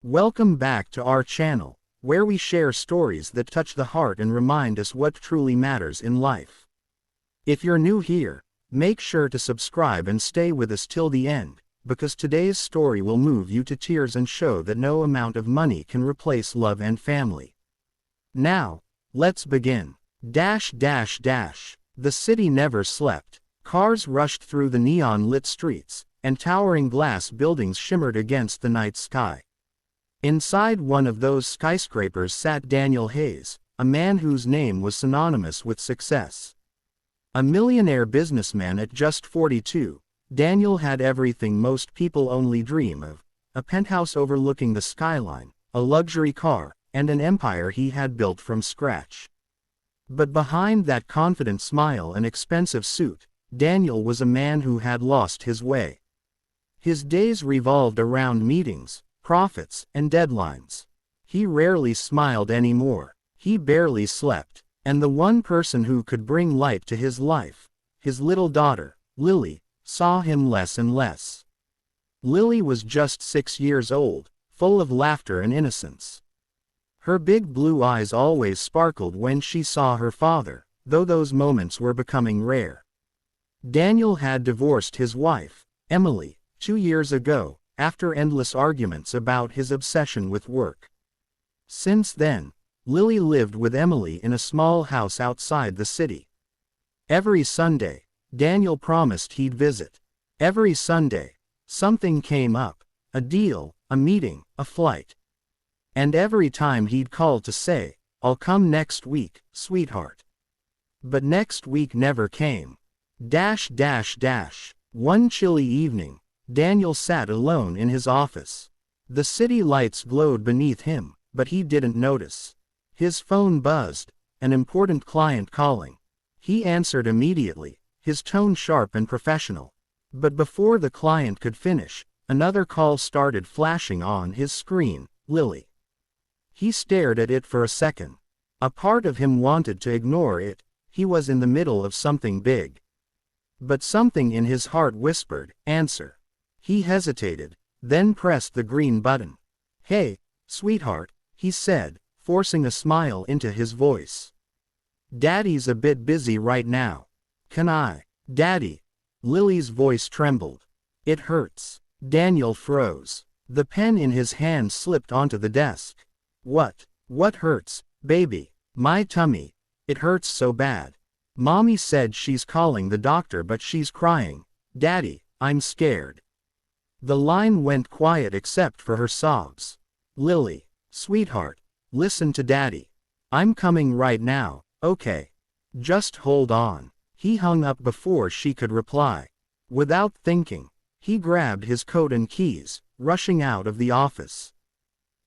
Welcome back to our channel, where we share stories that touch the heart and remind us what truly matters in life. If you're new here, make sure to subscribe and stay with us till the end, because today's story will move you to tears and show that no amount of money can replace love and family. Now, let's begin. The city never slept. Cars rushed through the neon-lit streets, and towering glass buildings shimmered against the night sky. Inside one of those skyscrapers sat Daniel Hayes, a man whose name was synonymous with success. A millionaire businessman at just 42, Daniel had everything most people only dream of: a penthouse overlooking the skyline, a luxury car, and an empire he had built from scratch. But behind that confident smile and expensive suit, Daniel was a man who had lost his way. His days revolved around meetings, profits, and deadlines. He rarely smiled anymore. He barely slept. And the one person who could bring light to his life, his little daughter, Lily, saw him less and less. Lily was just 6 years old, full of laughter and innocence. Her big blue eyes always sparkled when she saw her father, though those moments were becoming rare. Daniel had divorced his wife, Emily, 2 years ago, after endless arguments about his obsession with work. Since then, Lily lived with Emily in a small house outside the city. Every Sunday, Daniel promised he'd visit. Every Sunday, something came up: a deal, a meeting, a flight. And every time he'd call to say, "I'll come next week, sweetheart." But next week never came. One chilly evening, Daniel sat alone in his office. The city lights glowed beneath him, but he didn't notice. His phone buzzed, an important client calling. He answered immediately, his tone sharp and professional. But before the client could finish, another call started flashing on his screen: Lily. He stared at it for a second. A part of him wanted to ignore it. He was in the middle of something big. But something in his heart whispered, "Answer." He hesitated, then pressed the green button. "Hey, sweetheart," he said, forcing a smile into his voice. "Daddy's a bit busy right now. Can I?" "Daddy." Lily's voice trembled. "It hurts." Daniel froze. The pen in his hand slipped onto the desk. What hurts, baby?" "My tummy. It hurts so bad. Mommy said she's calling the doctor, but she's crying. Daddy, I'm scared." The line went quiet except for her sobs. "Lily, sweetheart, listen to Daddy. I'm coming right now, okay? Just hold on." He hung up before she could reply. Without thinking, he grabbed his coat and keys, rushing out of the office.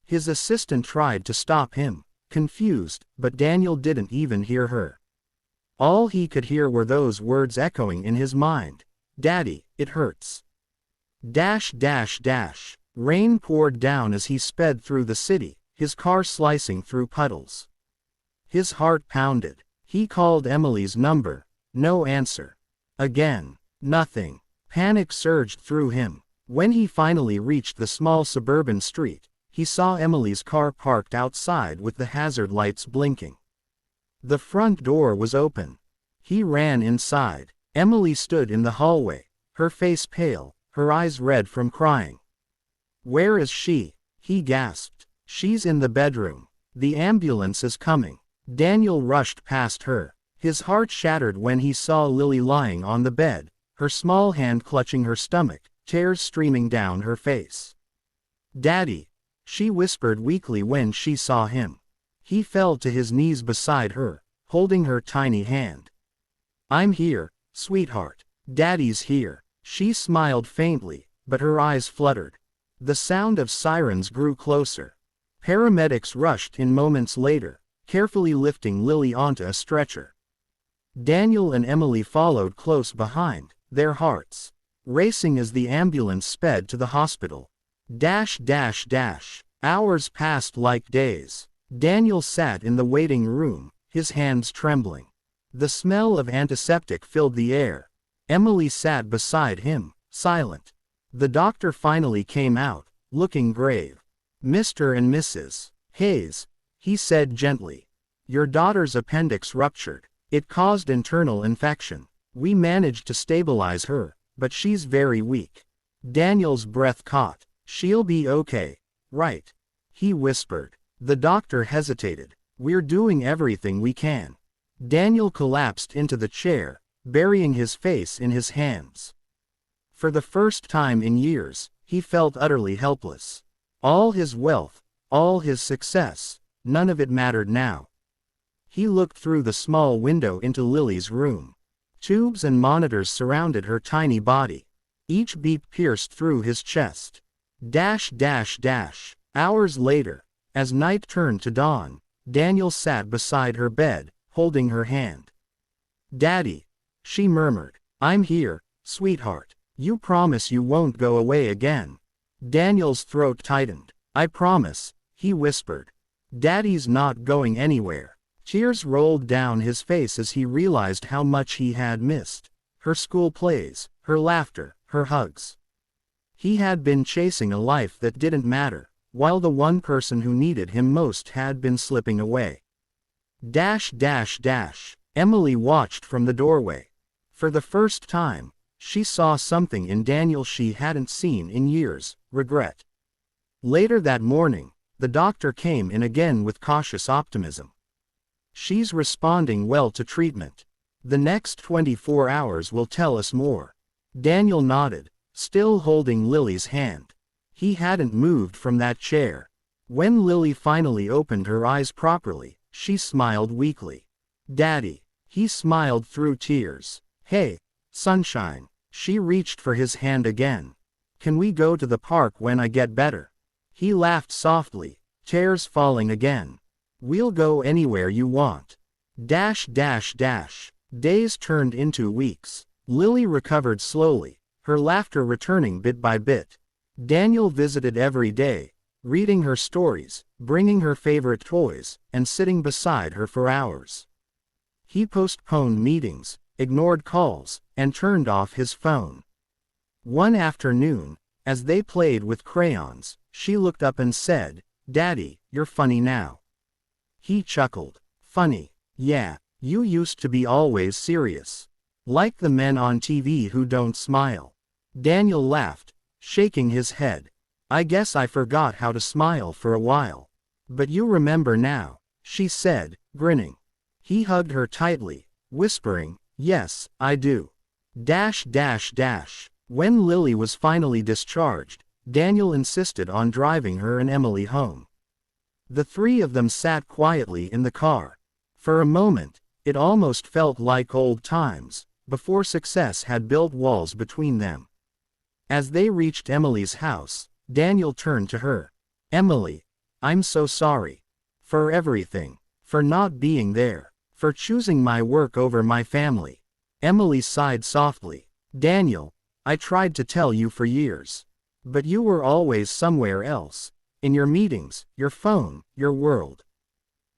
His assistant tried to stop him, confused, but Daniel didn't even hear her. All he could hear were those words echoing in his mind: "Daddy, it hurts." Rain poured down as he sped through the city, his car slicing through puddles. His heart pounded. He called Emily's number. No answer. Again. Nothing. Panic surged through him. When he finally reached the small suburban street, he saw Emily's car parked outside with the hazard lights blinking. The front door was open. He ran inside. Emily stood in the hallway, her face pale, her eyes red from crying. "Where is she?" he gasped. "She's in the bedroom. The ambulance is coming." Daniel rushed past her. His heart shattered when he saw Lily lying on the bed, her small hand clutching her stomach, tears streaming down her face. "Daddy," she whispered weakly when she saw him. He fell to his knees beside her, holding her tiny hand. "I'm here, sweetheart. Daddy's here." She smiled faintly, but her eyes fluttered. The sound of sirens grew closer. Paramedics rushed in moments later, carefully lifting Lily onto a stretcher. Daniel and Emily followed close behind, their hearts racing as the ambulance sped to the hospital. Hours passed like days. Daniel sat in the waiting room, his hands trembling. The smell of antiseptic filled the air. Emily sat beside him, silent. The doctor finally came out, looking grave. Mr. and Mrs. Hayes, he said gently. Your daughter's appendix ruptured. It caused internal infection. We managed to stabilize her, but she's very weak. Daniel's breath caught. She'll be okay, right? He whispered. The doctor hesitated. We're doing everything we can. Daniel collapsed into the chair, burying his face in his hands. For the first time in years, he felt utterly helpless. All his wealth, all his success, none of it mattered now. He looked through the small window into Lily's room. Tubes and monitors surrounded her tiny body. Each beat pierced through his chest. Hours later, as night turned to dawn, Daniel sat beside her bed, holding her hand. Daddy, she murmured. I'm here, sweetheart. You promise you won't go away again. Daniel's throat tightened. I promise, he whispered. Daddy's not going anywhere. Tears rolled down his face as he realized how much he had missed. Her school plays, her laughter, her hugs. He had been chasing a life that didn't matter, while the one person who needed him most had been slipping away. Emily watched from the doorway. For the first time, she saw something in Daniel she hadn't seen in years: regret. Later that morning, the doctor came in again with cautious optimism. She's responding well to treatment. The next 24 hours will tell us more. Daniel nodded, still holding Lily's hand. He hadn't moved from that chair. When Lily finally opened her eyes properly, she smiled weakly. Daddy. He smiled through tears. Hey, sunshine. She reached for his hand again. Can we go to the park when I get better? He laughed softly, tears falling again. We'll go anywhere you want. Days turned into weeks. Lily recovered slowly, her laughter returning bit by bit. Daniel visited every day, reading her stories, bringing her favorite toys, and sitting beside her for hours. He postponed meetings, ignored calls, and turned off his phone. One afternoon, as they played with crayons, she looked up and said, Daddy, you're funny now. He chuckled. Funny? Yeah, you used to be always serious. Like the men on TV who don't smile. Daniel laughed, shaking his head. I guess I forgot how to smile for a while. But you remember now, she said, grinning. He hugged her tightly, whispering, Yes, I do. When Lily was finally discharged, Daniel insisted on driving her and Emily home. The three of them sat quietly in the car. For a moment, it almost felt like old times, before success had built walls between them. As they reached Emily's house, Daniel turned to her. Emily, I'm so sorry. For everything. For not being there. For choosing my work over my family. Emily sighed softly. Daniel, I tried to tell you for years. But you were always somewhere else. In your meetings, your phone, your world.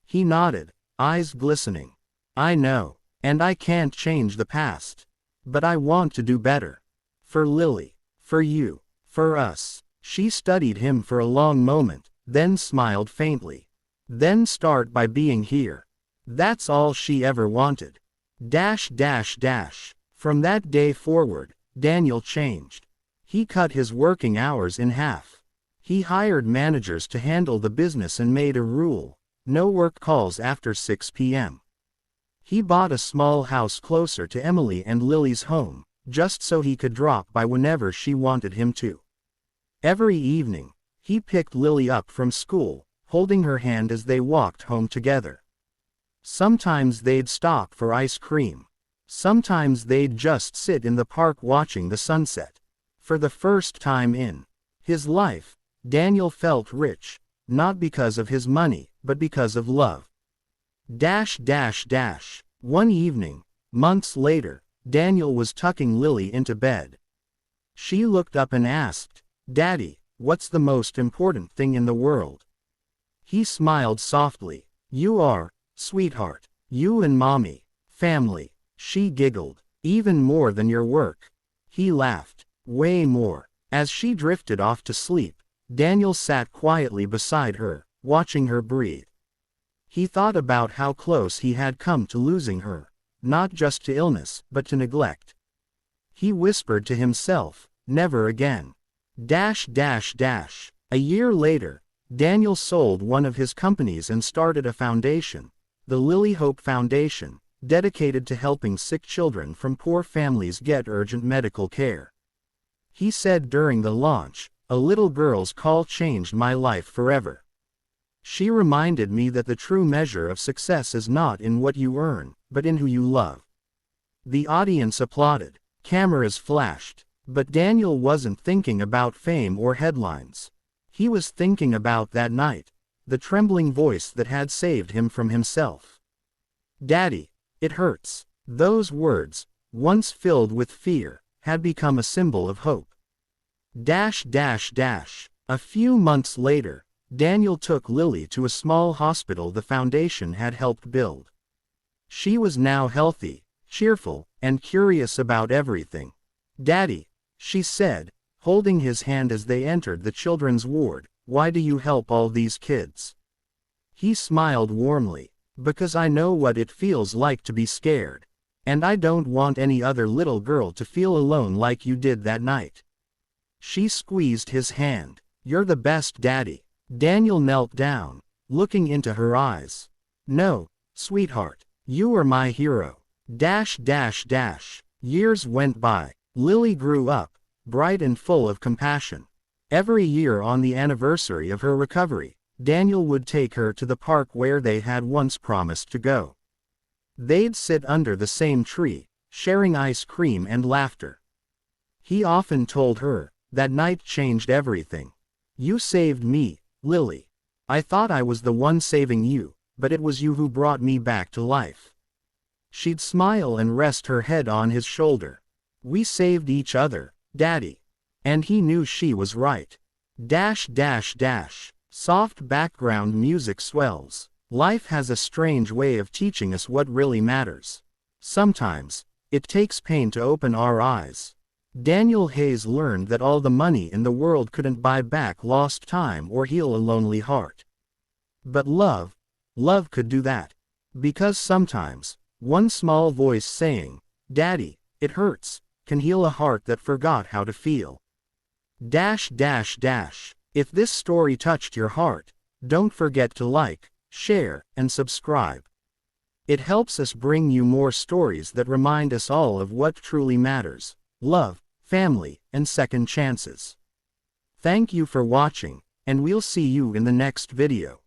He nodded, eyes glistening. I know, and I can't change the past. But I want to do better. For Lily, for you, for us. She studied him for a long moment, then smiled faintly. Then start by being here. That's all she ever wanted. From that day forward, Daniel changed. He cut his working hours in half. He hired managers to handle the business and made a rule: no work calls after 6 p.m. He bought a small house closer to Emily and Lily's home, just so he could drop by whenever she wanted him to. Every evening, he picked Lily up from school, holding her hand as they walked home together. Sometimes they'd stop for ice cream. Sometimes they'd just sit in the park watching the sunset. For the first time in his life, Daniel felt rich, not because of his money, but because of love. One evening, months later, Daniel was tucking Lily into bed. She looked up and asked, Daddy, what's the most important thing in the world? He smiled softly. You are, sweetheart. You and Mommy. Family. She giggled. Even more than your work. He laughed. Way more. As she drifted off to sleep, Daniel sat quietly beside her, watching her breathe. He thought about how close he had come to losing her, not just to illness, but to neglect. He whispered to himself, never again. A year later, Daniel sold one of his companies and started a foundation, the Lily Hope Foundation, dedicated to helping sick children from poor families get urgent medical care. He said during the launch, "A little girl's call changed my life forever. She reminded me that the true measure of success is not in what you earn, but in who you love." The audience applauded. Cameras flashed. But Daniel wasn't thinking about fame or headlines. He was thinking about that night, the trembling voice that had saved him from himself. "Daddy, it hurts." Those words, once filled with fear, had become a symbol of hope. A few months later, Daniel took Lily to a small hospital the foundation had helped build. She was now healthy, cheerful, and curious about everything. "Daddy," she said, holding his hand as they entered the children's ward, "why do you help all these kids?" He smiled warmly. "Because I know what it feels like to be scared. And I don't want any other little girl to feel alone like you did that night." She squeezed his hand. "You're the best, Daddy." Daniel knelt down, looking into her eyes. "No, sweetheart, you are my hero." Years went by. Lily grew up, bright and full of compassion. Every year on the anniversary of her recovery, Daniel would take her to the park where they had once promised to go. They'd sit under the same tree, sharing ice cream and laughter. He often told her, "That night changed everything. You saved me, Lily. I thought I was the one saving you, but it was you who brought me back to life." She'd smile and rest her head on his shoulder. "We saved each other, Daddy." And he knew she was right. Soft background music swells. Life has a strange way of teaching us what really matters. Sometimes, it takes pain to open our eyes. Daniel Hayes learned that all the money in the world couldn't buy back lost time or heal a lonely heart. But love could do that. Because sometimes, one small voice saying, "Daddy, it hurts," can heal a heart that forgot how to feel. If this story touched your heart, don't forget to like, share, and subscribe. It helps us bring you more stories that remind us all of what truly matters: love, family, and second chances. Thank you for watching, and we'll see you in the next video.